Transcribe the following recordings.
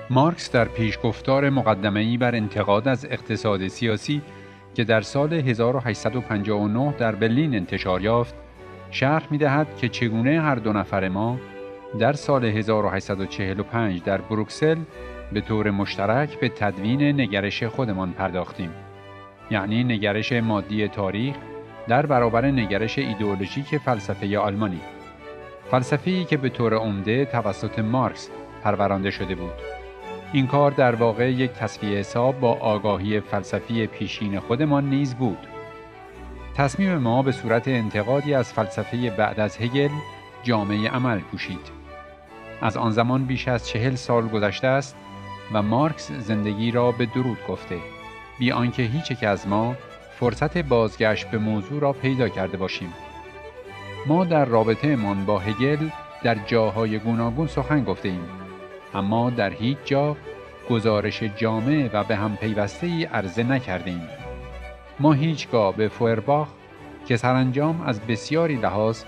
مارکس در پیشگفتار مقدمه‌ای بر انتقاد از اقتصاد سیاسی که در سال 1859 در برلین انتشار یافت، شرح می‌دهد که چگونه هر دو نفر ما در سال 1845 در بروکسل به طور مشترک به تدوین نگرش خودمان پرداختیم، یعنی نگرش مادی تاریخ در برابر نگرش ایدئولوژیک فلسفه آلمانی، فلسفه‌ای که به طور عمده توسط مارکس پرورانده شده بود. این کار در واقع یک تصفیه حساب با آگاهی فلسفی پیشین خودمان نیز بود. تصمیم ما به صورت انتقادی از فلسفه بعد از هگل جامعه عمل پوشید. از آن زمان بیش از 40 سال گذشته است و مارکس زندگی را به درود گفته، بی آنکه هیچ یک از ما فرصت بازگشت به موضوع را پیدا کرده باشیم. ما در رابطه من با هگل در جاهای گوناگون سخن گفته ایم، اما در هیچ جا گزارش جامع و به هم پیوسته ای عرضه نکردیم. ما هیچگاه به فوئرباخ که سرانجام از بسیاری لحاظ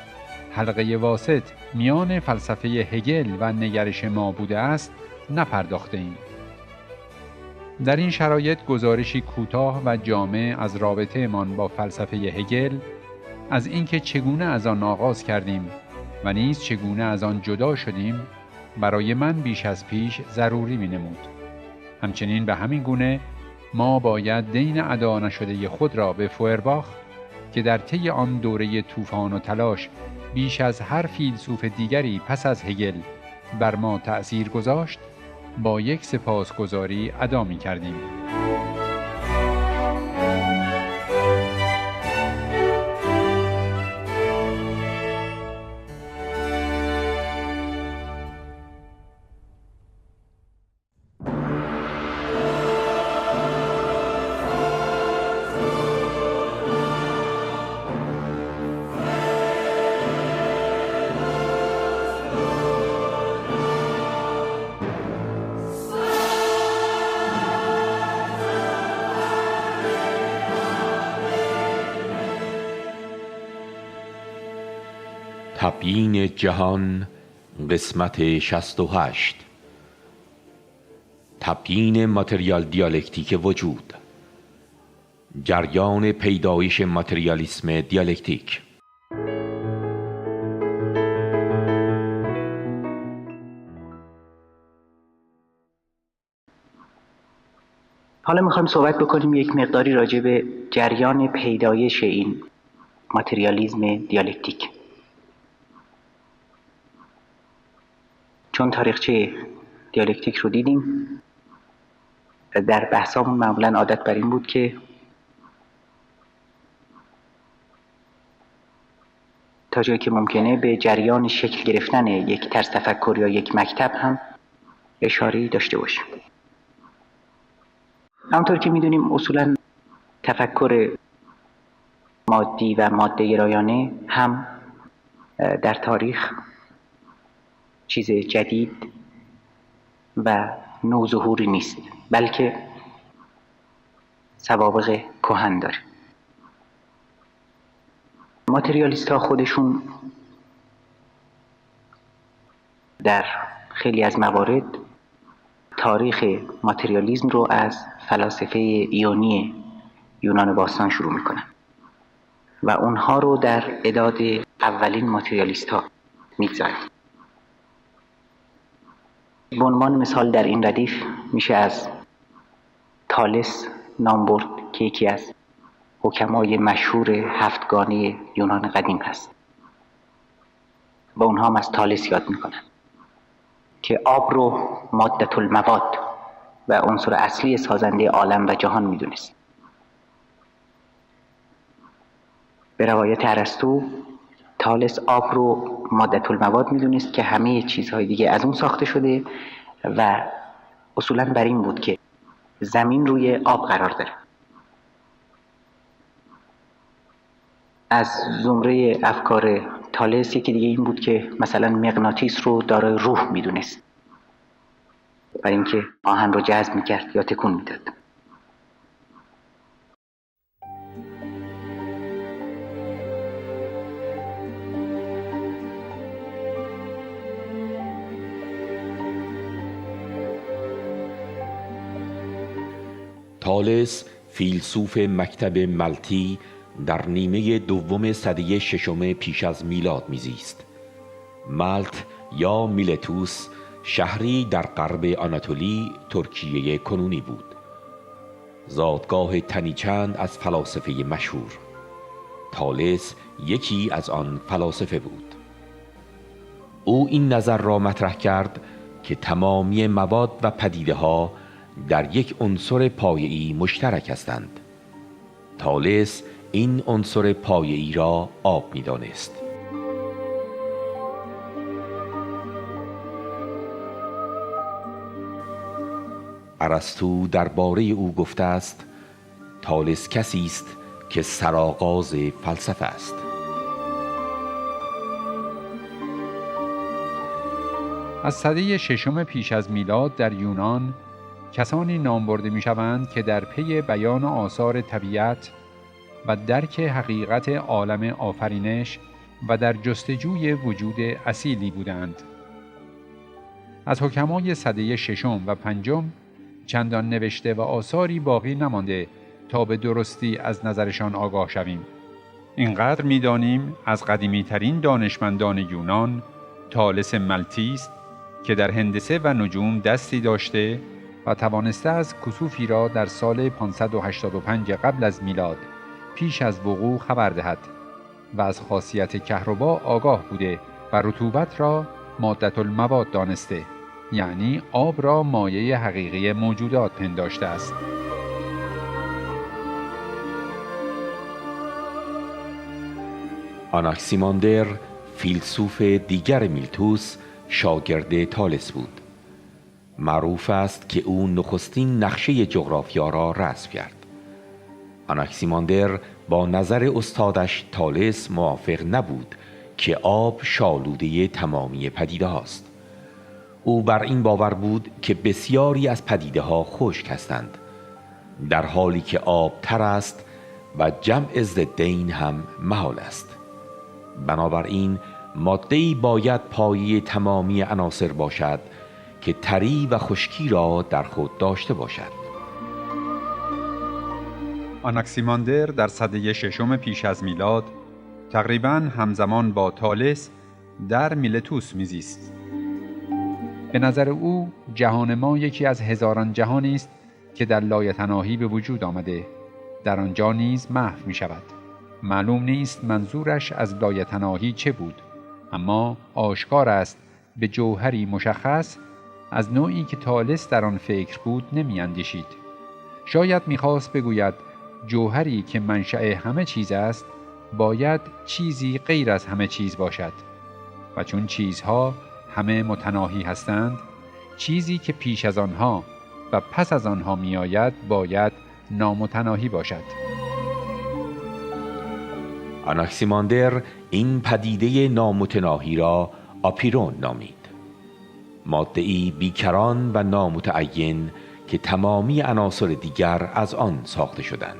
حلقه واسط میان فلسفه هگل و نگرش ما بوده است نپرداخته ایم. در این شرایط گزارشی کوتاه و جامع از رابطه من با فلسفه هگل، از اینکه چگونه از آن آغاز کردیم و نیز چگونه از آن جدا شدیم، برای من بیش از پیش ضروری می نمود. همچنین به همین گونه ما باید دین ادا نشده خود را به فوئرباخ که در طی آن دوره طوفان و تلاش بیش از هر فیلسوف دیگری پس از هگل بر ما تأثیر گذاشت، با یک سپاسگزاری ادا می کردیم. تبیین جهان قسمت 68. تبیین ماتریال دیالکتیک وجود، جریان پیدایش ماتریالیسم دیالکتیک. حالا میخوایم صحبت بکنیم یک مقداری راجع به جریان پیدایش این ماتریالیسم دیالکتیک. چون تاریخچه دیالکتیک رو دیدیم، در بحثامون معمولا عادت بر این بود که تا جایی که ممکنه به جریان شکل گرفتن یک طرز تفکر یا یک مکتب هم اشاره‌ای داشته باشیم. همونطور که میدونیم اصولا تفکر مادی و ماده گرایانه هم در تاریخ چیز جدید و نوظهوری نیست، بلکه سوابق کهن داره. ماتریالیست ها خودشون در خیلی از موارد تاریخ ماتریالیسم رو از فلاسفه ایونی یونان باستان شروع میکنن و اونها رو در اعداد اولین ماتریالیست ها میگذارن. به عنوان مثال در این ردیف میشه از تالس نام برد که یکی از حکمای مشهور هفتگانه یونان قدیم هست. با اونها هم از تالس یاد میکنن که آب رو مادة المواد و عنصر اصلی سازنده عالم و جهان میدونست. به روایت ارسطو تالس آب رو مادة المواد میدونست که همه چیزهای دیگه از اون ساخته شده و اصولاً بر این بود که زمین روی آب قرار داره. از زمره افکار تالس یکی دیگه این بود که مثلا مغناطیس رو دارای روح میدونست، برای اینکه آهن رو جذب میکرد یا تکون میداد. تالس فیلسوف مکتب ملتی در نیمه دوم سده ششم پیش از میلاد میزیست. ملت یا میلتوس شهری در غرب آناتولی ترکیه کنونی بود. زادگاه تنی چند از فلاسفه مشهور. تالس یکی از آن فلاسفه بود. او این نظر را مطرح کرد که تمامی مواد و پدیده ها در یک عنصر پایه‌ای مشترک هستند. تالس این عنصر پایه‌ای را آب می‌دانست. ارسطو درباره او گفته است: تالس کسی است که سرآغاز فلسفه است. از سده ششم پیش از میلاد در یونان کسانی نام برده می شوند که در پی بیان آثار طبیعت و درک حقیقت عالم آفرینش و در جستجوی وجود اصیلی بودند. از حکمای سده ششم و پنجم چندان نوشته و آثاری باقی نمانده تا به درستی از نظرشان آگاه شویم. اینقدر می دانیم از قدیمی ترین دانشمندان یونان تالس ملتی است که در هندسه و نجوم دستی داشته و توانسته از کسوفی را در سال 585 قبل از میلاد پیش از وقوع خبر دهد و از خاصیت کهربا آگاه بوده و رطوبت را مادة المواد دانسته، یعنی آب را مایه حقیقی موجودات پنداشته است. آناکسیماندر فیلسوف دیگر میلتوس شاگرد تالس بود. معروف است که او نخستین نقشه جغرافیا را رسم کرد. آناکسیماندر با نظر استادش تالس موافق نبود که آب شالوده تمامی پدیده هاست. او بر این باور بود که بسیاری از پدیده ها خشک هستند، در حالی که آب تر است و جمع ضدین هم محال است. بنابراین ماده‌ای باید پایه تمامی عناصر باشد که تری و خشکی را در خود داشته باشد. آناکسیماندر در سده ششم پیش از میلاد تقریباً همزمان با تالس در میلتوس میزیست. به نظر او جهان ما یکی از هزاران جهانی است که در لایتناهی به وجود آمده، در آنجا نیز محو می شود. معلوم نیست منظورش از لایتناهی چه بود، اما آشکار است به جوهری مشخص از نوعی که تالس در آن فکر بود نمی اندیشید. شاید می‌خواست بگوید جوهری که منشأ همه چیز است باید چیزی غیر از همه چیز باشد و چون چیزها همه متناهی هستند، چیزی که پیش از آنها و پس از آنها می آید باید نامتناهی باشد. آناکسیماندر این پدیده نامتناهی را آپیرون نامید. ماده‌ای بیکران و نامتعین که تمامی عناصر دیگر از آن ساخته شدند.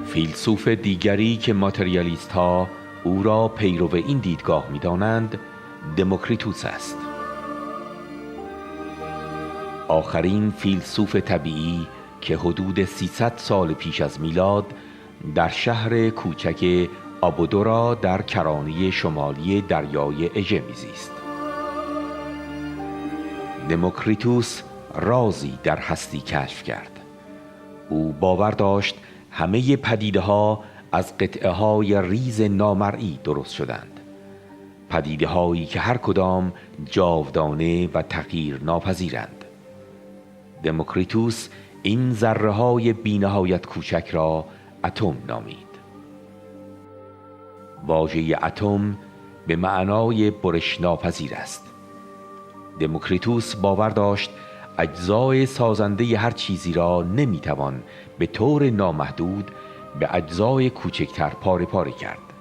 فیلسوف دیگری که ماتریالیست ها او را پیرو این دیدگاه می دانند دموکریتوس است. آخرین فیلسوف طبیعی که حدود 300 سال پیش از میلاد در شهر کوچک آبودورا در کرانه شمالی دریای اژه میزیست. دموکریتوس رازی در هستی کشف کرد. او باور داشت همه پدیده ها از قطعه های ریز نامرئی درست شدند، پدیده هایی که هر کدام جاودانه و تغییر ناپذیرند. دموکریتوس این ذره های بی نهایت کوچک را اتم نامید. واژه اتم به معنای برش ناپذیر است. دموکریتوس باور داشت اجزای سازنده هر چیزی را نمیتوان به طور نامحدود به اجزای کوچکتر پاره پاره کرد.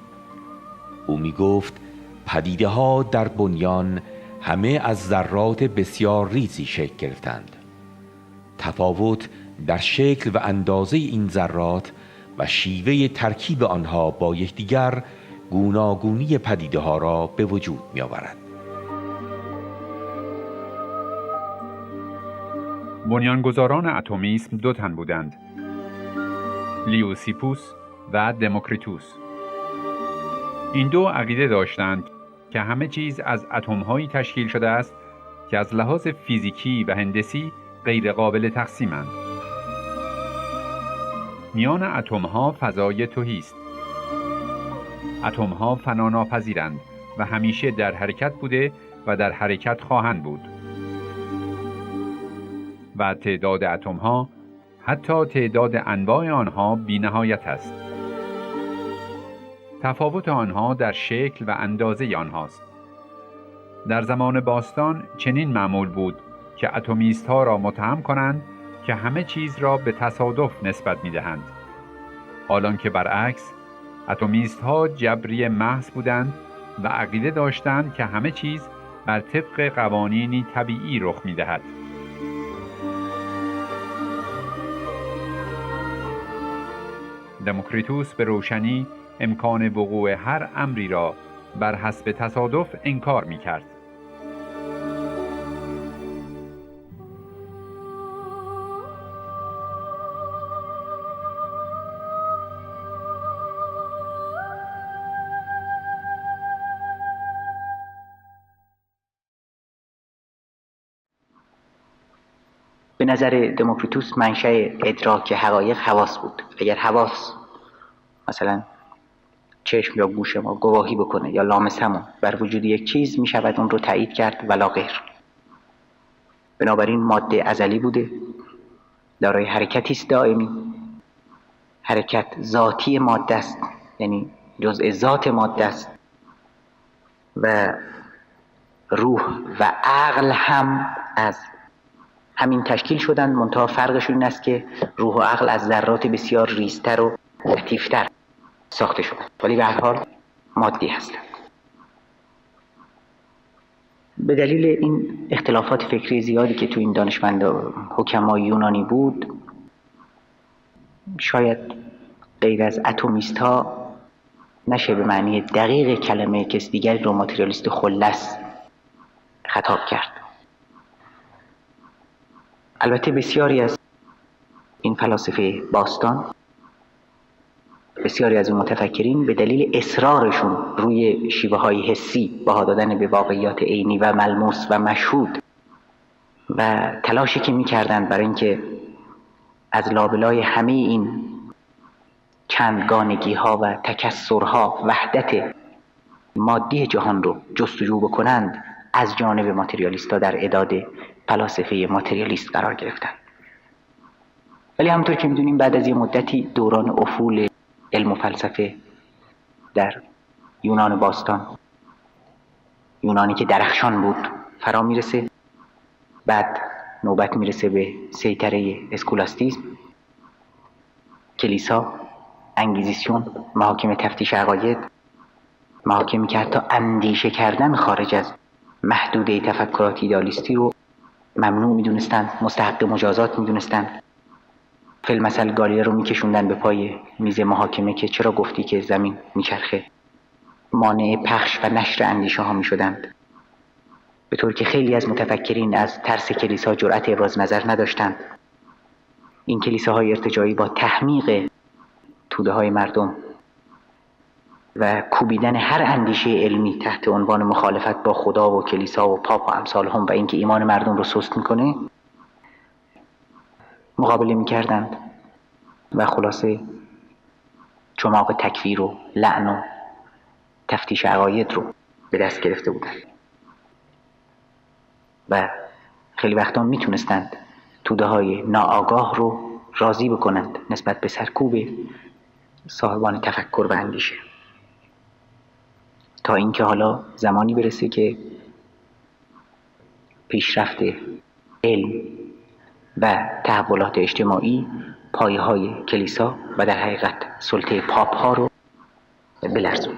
او می گفت پدیده ها در بنیان همه از ذرات بسیار ریزی شکل گرفتند. تفاوت در شکل و اندازه این ذرات و شیوه ترکیب آنها با یکدیگر گوناگونی پدیده ها را به وجود می آورد. بنیانگذاران اتمیسم دو تن بودند: لیوسیپوس و دموکریتوس. این دو عقیده داشتند که همه چیز از اتم‌هایی تشکیل شده است که از لحاظ فیزیکی و هندسی غیر قابل تقسیمند. میان اتم‌ها فضای تهی است. اتم‌ها فنا ناپذیرند و همیشه در حرکت بوده و در حرکت خواهند بود. و تعداد اتم‌ها حتی تعداد انواع آنها بی‌نهایت است. تفاوت آنها در شکل و اندازه آنهاست. در زمان باستان چنین معمول بود که اتمیست‌ها را متهم کنند که همه چیز را به تصادف نسبت می‌دهند، حالانکه برعکس اتمیست‌ها جبری محض بودند و عقیده داشتند که همه چیز بر طبق قوانینی طبیعی رخ می‌دهد. دموکریتوس به روشنی امکان وقوع هر امری را بر حسب تصادف انکار می‌کرد. به نظر دموکریتوس منشأ ادراک حقایق حواس بود. اگر حواس مثلا چشم یا گوش ما گواهی بکنه یا لامسمون بر وجود یک چیز، می شود اون رو تایید کرد ولا غیر. بنابراین ماده ازلی بوده، دارای حرکتی است دائمی. حرکت ذاتی ماده است، یعنی جزء ذات ماده است و روح و عقل هم از همین تشکیل شدن، منتها فرقشون این است که روح و عقل از ذرات بسیار ریزتر و لطیفتر ساخته شدن، ولی به هر حال مادی هستند. به دلیل این اختلافات فکری زیادی که تو این دانشمند حکمای یونانی بود، شاید غیر از اتمیست ها نشه به معنی دقیق کلمه کس دیگری رو ماتریالیست خلص خطاب کرد. البته بسیاری از این فلاسفه باستان، بسیاری از این متفکرین به دلیل اصرارشون روی شیوه‌های حسی بها دادن به واقعیات عینی و ملموس و مشهود و تلاشی که می‌کردند برای اینکه از لابلای همه این چندگانگی‌ها و تکثرها وحدت مادی جهان رو جستجو بکنند، از جانب ماتریالیست‌ها در اعداد فلاسفه ماتریالیست قرار گرفتند. ولی همونطور که می‌دونیم بعد از یه مدتی دوران افول علم و فلسفه در یونان باستان، یونانی که درخشان بود، فرا میرسه. بعد نوبت میرسه به سیطره اسکولاستیسم، کلیسا، انگیزیسیون، محاکم تفتیش عقاید، محاکمی که حتی اندیشه کردن خارج از محدوده تفکرات ایدالیستی رو ممنوع میدونستند، مستحق مجازات میدونستند. فی المثل گالیله رو میکشوندن به پای میز محاکمه که چرا گفتی که زمین میچرخه، مانع پخش و نشر اندیشه ها میشدند، به طور که خیلی از متفکرین از ترس کلیسا جرأت ابراز نظر نداشتند. این کلیساهای ارتجاعی با تحمیق توده های مردم و کوبیدن هر اندیشه علمی تحت عنوان مخالفت با خدا و کلیسا و پاپ و امثال هم و اینکه ایمان مردم رو سست میکنه، مقابله میکردند و خلاصه چماق تکفیر و لعن و تفتیش عقاید رو به دست گرفته بودند و خیلی وقتا میتونستند توده های ناآگاه رو راضی بکنند نسبت به سرکوب صاحبان تفکر و اندیشه، تا اینکه حالا زمانی برسه که پیشرفت علم و تحولات اجتماعی پایه‌های کلیسا و در حقیقت سلطه پاپ ها رو بلرزون.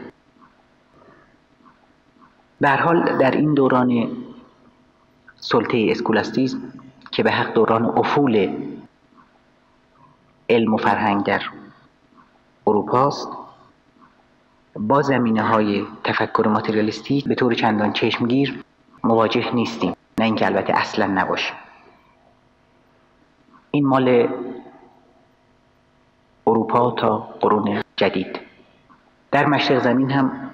به هر حال در این دوران سلطه اسکولاستیسم که به حق دوران افول علم و فرهنگ در اروپاست، با زمینه‌های تفکر ماتریالیستی به طور چندان چشمگیر مواجه نیستیم، نه اینکه البته اصلا نباشه. این مال اروپا تا قرون جدید. در مشرق زمین هم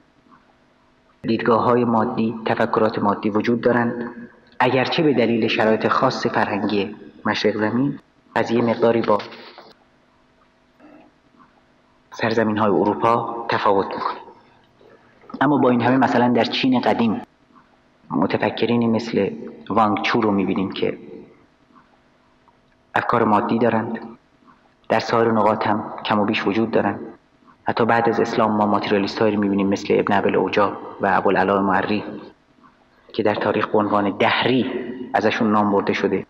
دیدگاه‌های مادی، تفکرات مادی وجود دارند، اگرچه به دلیل شرایط خاص فرهنگی مشرق زمین قضیه مقداری با سرزمین‌های اروپا تفاوت می‌کنه. اما با این همه مثلا در چین قدیم متفکرینی مثل وانگ چو رو می‌بینیم که افکار مادی دارند، در سایر نقاط هم کم و بیش وجود دارند. حتی بعد از اسلام ما ماتریالیست‌هایی رو می‌بینیم مثل ابن ابوالعوجا و ابوالعلا معری که در تاریخ به عنوان دهری ازشون نام برده شده.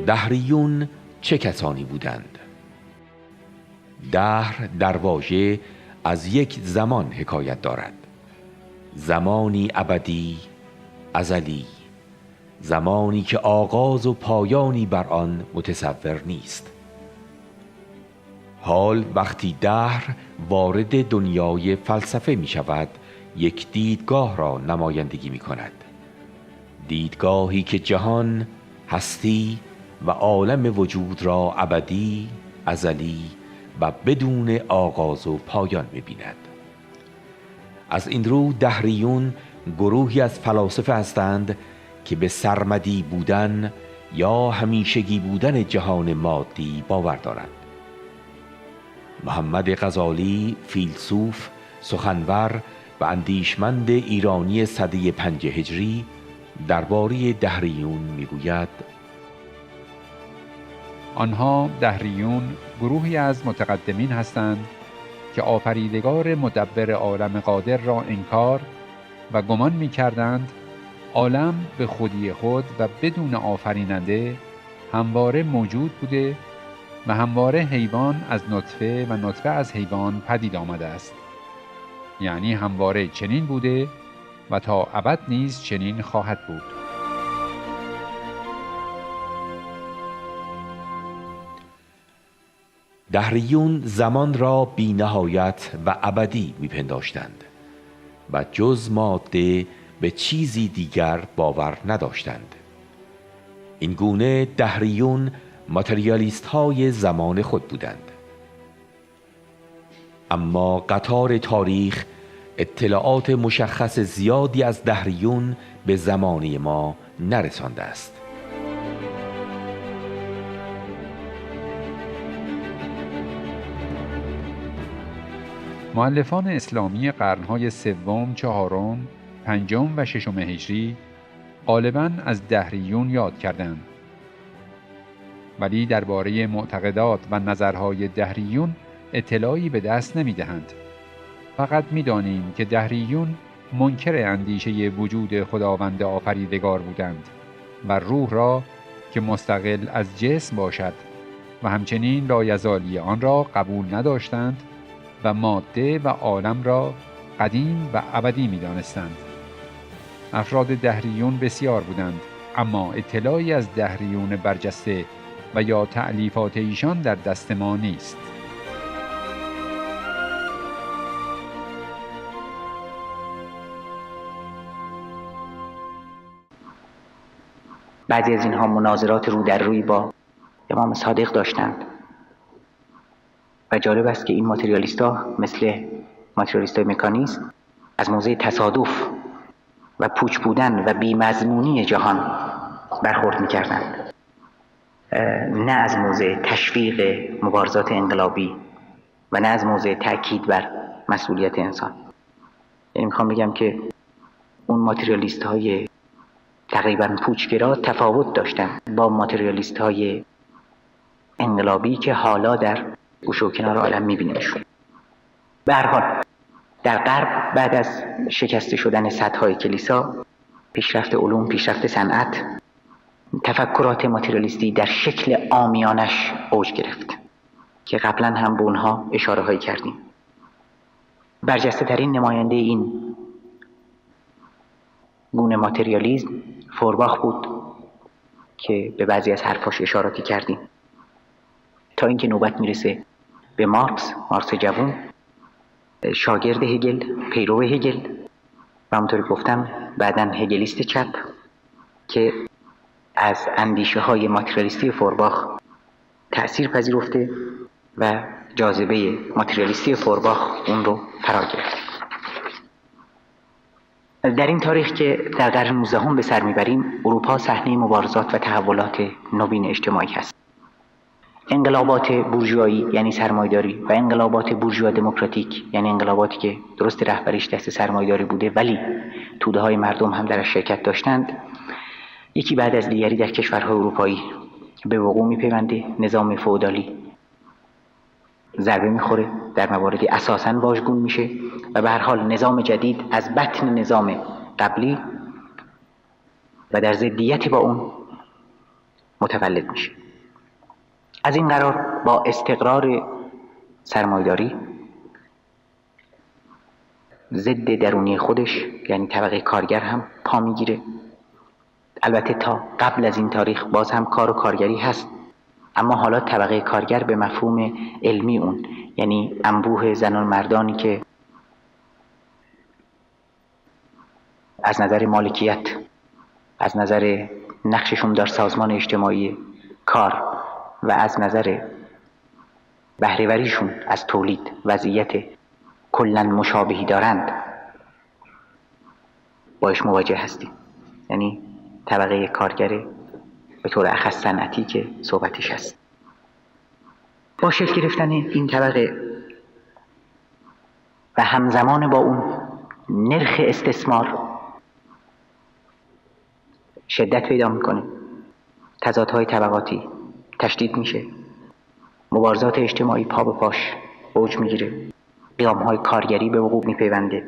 دهریون چه کسانی بودند؟ دهر در واژه از یک زمان حکایت دارد، زمانی ابدی، ازلی، زمانی که آغاز و پایانی بر آن متصور نیست. حال وقتی دهر وارد دنیای فلسفه می شود، یک دیدگاه را نمایندگی می کند، دیدگاهی که جهان، هستی و عالم وجود را ابدی، ازلی و بدون آغاز و پایان می بیند. از این رو دهریون گروهی از فلاسفه هستند که به سرمدی بودن یا همیشگی بودن جهان مادی باور دارند. محمد غزالی، فیلسوف، سخنور و اندیشمند ایرانی سده 5 هجری درباره دهریون میگوید: آنها دهریون گروهی از متقدمین هستند که آفریدگار مدبر عالم قادر را انکار و گمان می کردند عالم به خودی خود و بدون آفریننده همواره موجود بوده و همواره حیوان از نطفه و نطفه از حیوان پدید آمده است، یعنی همواره چنین بوده و تا ابد نیز چنین خواهد بود. دهریون زمان را بی نهایت و ابدی میپنداشتند و جز ماده به چیزی دیگر باور نداشتند. این گونه دهریون ماتریالیست های زمان خود بودند. اما قطار تاریخ اطلاعات مشخص زیادی از دهریون به زمانه ما نرسانده است. مؤلفان اسلامی قرن‌های سوم، چهارم، پنجم و ششم هجری غالباً از دهریون یاد کردند، ولی درباره معتقدات و نظرهای دهریون اطلاعی به دست نمی‌دهند. فقط می‌دانیم که دهریون منکر اندیشه وجود خداوند آفریدگار بودند و روح را که مستقل از جسم باشد و همچنین لایزالی آن را قبول نداشتند و ماده و عالم را قدیم و ابدی می‌دانستند. افراد دهریون بسیار بودند، اما اطلاعی از دهریون برجسته و یا تألیفات ایشان در دست ما نیست. بعضی از اینها مناظرات رو در روی با امام صادق داشتند و جالب است که این ماتریالیست‌ها مثل ماتریالیست‌های مکانیسم از موضع تصادف و پوچ بودن و بی‌مضمونی جهان برخورد می‌کردند، نه از موضع تشویق مبارزات انقلابی و نه از موضع تأکید بر مسئولیت انسان. یعنی میخوام بگم که اون ماتریالیست‌های تقریباً پوچگرا تفاوت داشتن با ماتریالیست‌های انقلابی که حالا در گوشه و کنار عالم می‌بینیمشون. به هر حال در غرب بعد از شکسته شدن سدهای کلیسا، پیشرفت علوم، پیشرفت صنعت، تفکرات ماتریالیستی در شکل عامیانش اوج گرفت که قبلا هم به اونها اشاره هایی کردیم. برجسته ترین نماینده این گونه ماتریالیسم فورباخ بود که به بعضی از حرفاش اشاراتی کردیم، تا اینکه نوبت میرسه به مارکس جوان، شاگرد هگل، پیرو هگل و همونطوری گفتم بعداً هگلیست چپ که از اندیشه های ماتریالیستی فورباخ تأثیر پذیرفته و جاذبه ماتریالیستی فورباخ اون رو فرا گرفته. در این تاریخ که در قرن 19 به سر میبریم، اروپا صحنه مبارزات و تحولات نوین اجتماعی هست. انقلابات بورژوایی یعنی سرمایه‌داری و انقلابات بورژوا دموکراتیک یعنی انقلاباتی که درست رهبریش دست سرمایه‌داری بوده ولی توده‌های مردم هم درش شرکت داشتند، یکی بعد از دیگری در کشورهای اروپایی به وقوع میپیونده. نظام فئودالی ضربه میخوره، در مواردی اساساً واژگون میشه و به هر حال نظام جدید از بطن نظام قبلی و در ضدیت با اون متولد میشه. از این قرار با استقرار سرمایه‌داری ضد درونی خودش یعنی طبقه کارگر هم پا میگیره. البته تا قبل از این تاریخ باز هم کار و کارگری هست، اما حالا طبقه کارگر به مفهوم علمی اون، یعنی انبوه زنان مردانی که از نظر مالکیت، از نظر نقششون در سازمان اجتماعی کار و از نظر بهره‌وریشون از تولید وضعیت کلاً مشابهی دارند باش مواجه هستیم. یعنی طبقه کارگر به طور اخص صنعتی که صحبتش هست. با شکل گرفتن این طبقه و همزمان با اون نرخ استثمار شدت پیدا میکنه، تضادهای طبقاتی تشدید میشه، مبارزات اجتماعی پا به پاش اوج میگیره، قیامهای کارگری به وقوع میپیونده،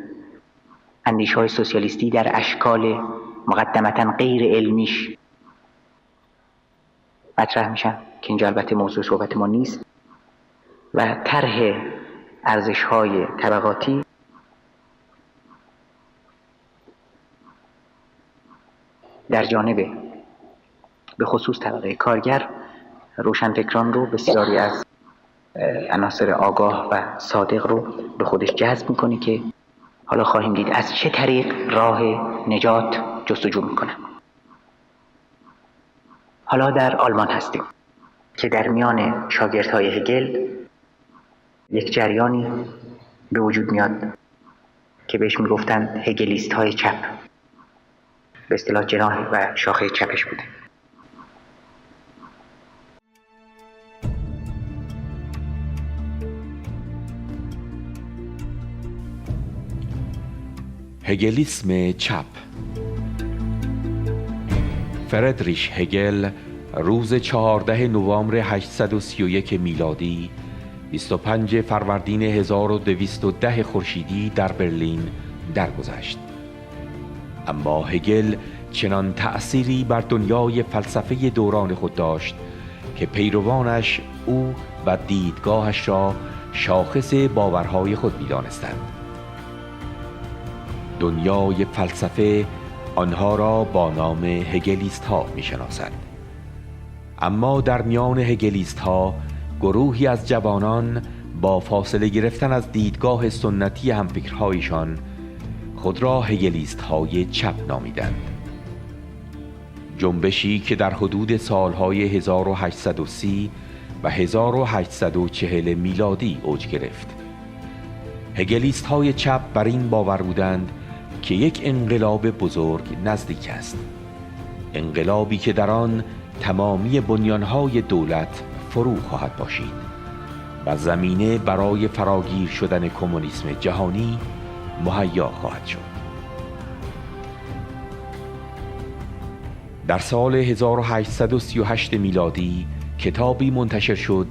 اندیشه‌های سوسیالیستی در اشکال مقدمتاً غیر علمیش مطرح میشن که اینجا البته موضوع صحبت ما نیست و طرح ارزش‌های طبقاتی در جانب به خصوص طبقه کارگر روشنفکران رو، بسیاری از عناصر آگاه و صادق رو به خودش جذب میکنه که حالا خواهیم دید از چه طریق راه نجات جستجو میکنن. حالا در آلمان هستیم که در میان شاگردهای هگل یک جریانی به وجود میاد که بهش میگفتن هگلیست های چپ، به اصطلاح جناح و شاخه چپش بوده. هگلیسم چپ. فردریش هگل روز 14 نوامبر 831 میلادی 25 فروردین 1210 خورشیدی در برلین درگذشت. اما هگل چنان تأثیری بر دنیای فلسفه دوران خود داشت که پیروانش او و دیدگاهش را شاخص باورهای خود می‌دانستند. دنیای فلسفه آنها را با نام هگلیست ها می شناسد. اما در میان هگلیست ها گروهی از جوانان با فاصله گرفتن از دیدگاه سنتی همفکرهایشان خود را هگلیست های چپ نامیدند. جنبشی که در حدود سالهای 1830 و 1840 میلادی اوج گرفت. هگلیست های چپ بر این باور بودند که یک انقلاب بزرگ نزدیک است، انقلابی که در آن تمامی بنیانهای دولت فرو خواهد باشید و زمینه برای فراگیر شدن کمونیسم جهانی مهیا خواهد شد. در سال 1838 میلادی کتابی منتشر شد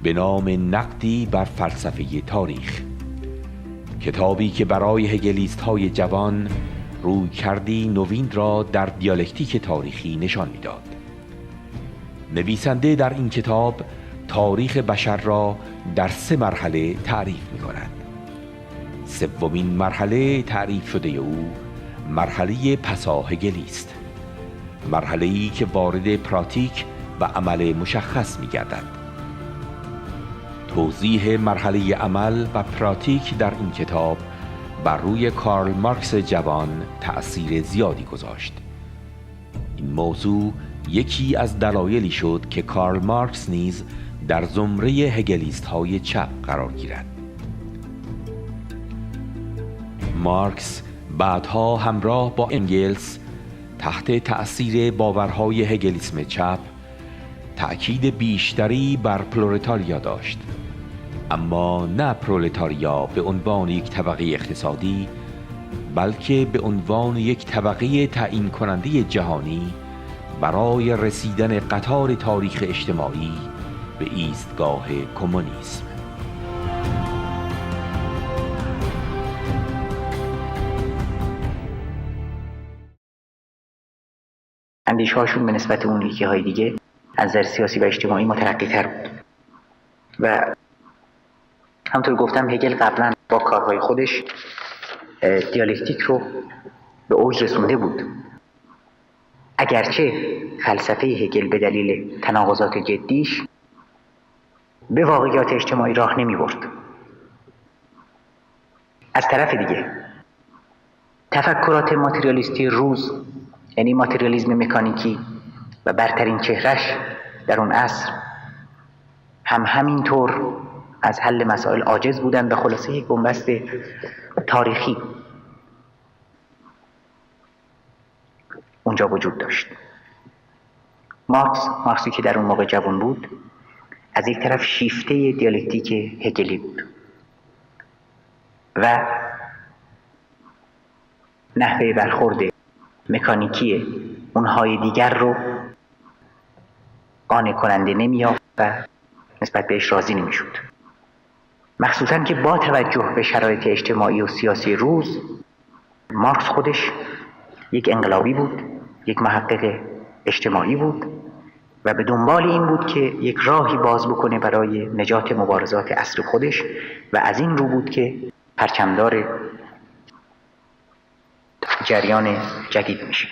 به نام نقدی بر فلسفه تاریخ، کتابی که برای هگلیست های جوان روی کردی نوین را در دیالکتیک تاریخی نشان میداد. نویسنده در این کتاب تاریخ بشر را در 3 مرحله تعریف می کند. سومین مرحله تعریف شده او مرحله پساهگلی است، مرحله‌ای که وارد پراتیک و عمل مشخص می گردد. توضیح مرحله عمل و پراتیک در این کتاب بر روی کارل مارکس جوان تأثیر زیادی گذاشت. این موضوع یکی از دلایلی شد که کارل مارکس نیز در زمره هگلیست های چپ قرار گیرد. مارکس بعدها همراه با انگلس تحت تأثیر باورهای هگلیسم چپ تأکید بیشتری بر پرولتاریا داشت، اما نه پرولتاریا به عنوان یک طبقه اقتصادی، بلکه به عنوان یک طبقه تعیین کننده جهانی برای رسیدن قطار تاریخ اجتماعی به ایستگاه کمونیسم. اندیشه‌هاشون به نسبت اون یکی‌های دیگه از نظر سیاسی و اجتماعی مترقی‌تر بود و همونطور گفتم هگل قبلا با کارهای خودش دیالکتیک رو به اوج رسونده بود، اگرچه فلسفه هگل به دلیل تناقضات جدیش به واقعیات اجتماعی راه نمی برد. از طرف دیگه تفکرات ماتریالیستی روز، یعنی ماتریالیسم مکانیکی و برترین چهرش در اون عصر، همینطور از حل مسائل عاجز بودن و خلاصه یک بنبست تاریخی اونجا وجود داشت. مارکسی که در اون موقع جوان بود، از یک طرف شیفته دیالکتیک هگلی بود و نحوه برخورد مکانیکی اونهای دیگر رو قانع کننده نمی‌یافت و نسبت بهش راضی نمی‌شد، مخصوصاً که با توجه به شرایط اجتماعی و سیاسی روز مارکس خودش یک انقلابی بود، یک محقق اجتماعی بود و به دنبال این بود که یک راهی باز بکنه برای نجات مبارزات عصر خودش و از این رو بود که پرچمدار جریان جدید میشه.